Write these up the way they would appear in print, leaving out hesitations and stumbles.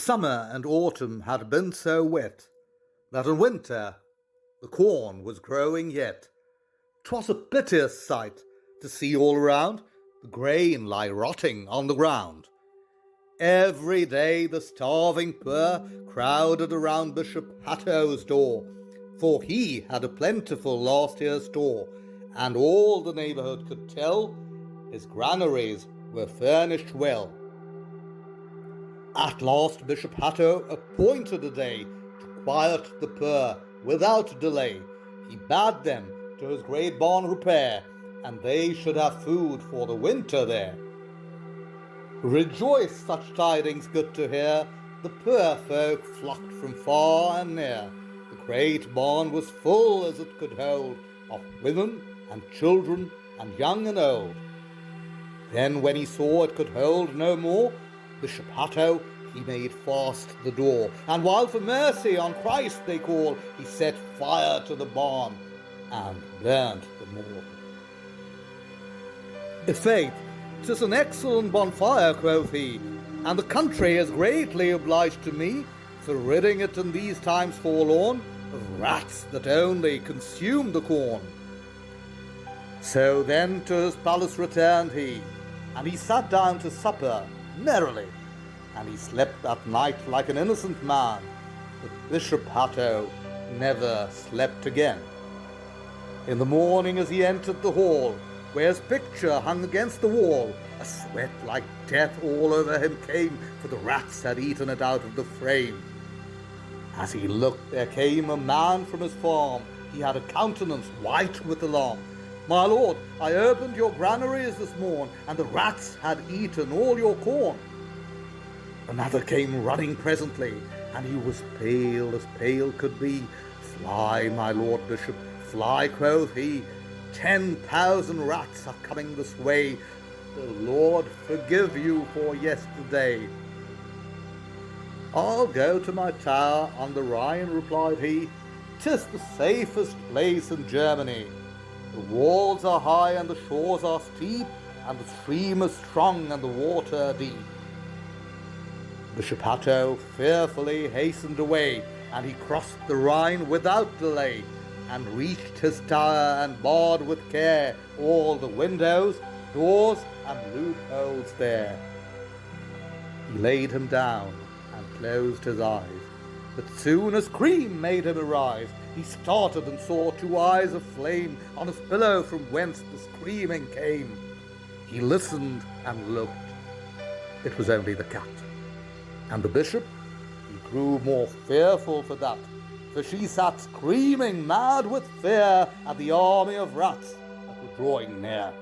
summer and autumn had been so wet that in winter the corn was growing yet. 'Twas a piteous sight to see all around the grain lie rotting on the ground. Every day the starving poor crowded around Bishop Hatto's door, for he had a plentiful last year's store, and all the neighbourhood could tell his granaries were furnished well. At last Bishop Hatto appointed a day to quiet the poor without delay. He bade them to his great barn repair, and they should have food for the winter there. Rejoice, such tidings good to hear, the poor folk flocked from far and near. The great barn was full as it could hold, of women and children and young and old. Then when he saw it could hold no more, Bishop Hatto, he made fast the door, and while for mercy on Christ they call, he set fire to the barn and burnt the more. "I'faith, 'tis an excellent bonfire," quoth he, "and the country is greatly obliged to me for ridding it in these times forlorn of rats that only consume the corn." So then to his palace returned he, and he sat down to supper merrily, and he slept that night like an innocent man. But Bishop Hatto never slept again. In the morning as he entered the hall, where his picture hung against the wall, a sweat like death all over him came, for the rats had eaten it out of the frame. As he looked, there came a man from his farm. He had a countenance white with alarm. "My lord, I opened your granaries this morn, and the rats had eaten all your corn." Another came running presently, and he was pale as pale could be. "Fly, my lord bishop, fly," quoth he. "10,000 rats are coming this way. The Lord forgive you for yesterday." "I'll go to my tower on the Rhine," replied he. "'Tis the safest place in Germany. The walls are high and the shores are steep, and the stream is strong and the water deep." Bishop Hatto fearfully hastened away, and he crossed the Rhine without delay, and reached his tower and barred with care all the windows, doors, and loopholes there. He laid him down and closed his eyes, but soon a scream made him arise. He started and saw two eyes of flame on his pillow from whence the screaming came. He listened and looked. It was only the cat. And the bishop, he grew more fearful for that, for she sat screaming mad with fear at the army of rats that were drawing near.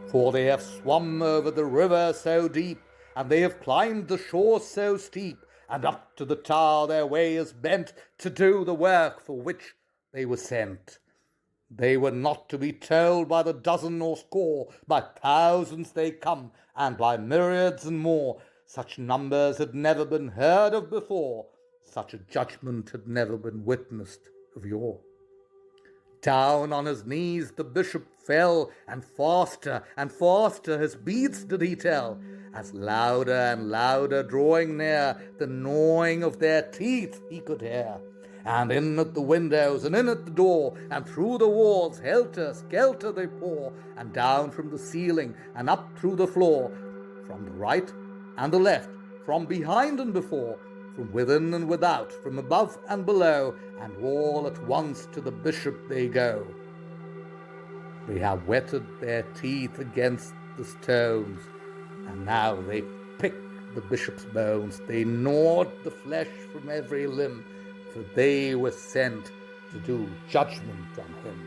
"For they have swum over the river so deep, and they have climbed the shore so steep, and up to the tower their way is bent to do the work for which they were sent. They were not to be told by the dozen or score, by thousands they come, and by myriads and more. Such numbers had never been heard of before, such a judgment had never been witnessed of yore." Down on his knees the bishop fell, and faster his beads did he tell, as louder and louder drawing near, the gnawing of their teeth he could hear. And in at the windows, and in at the door, and through the walls, helter-skelter they pour, and down from the ceiling, and up through the floor, from the right and the left, from behind and before, from within and without, from above and below, and all at once to the bishop they go. They have whetted their teeth against the stones, and now they pick the bishop's bones. They gnawed the flesh from every limb, for they were sent to do judgment on him.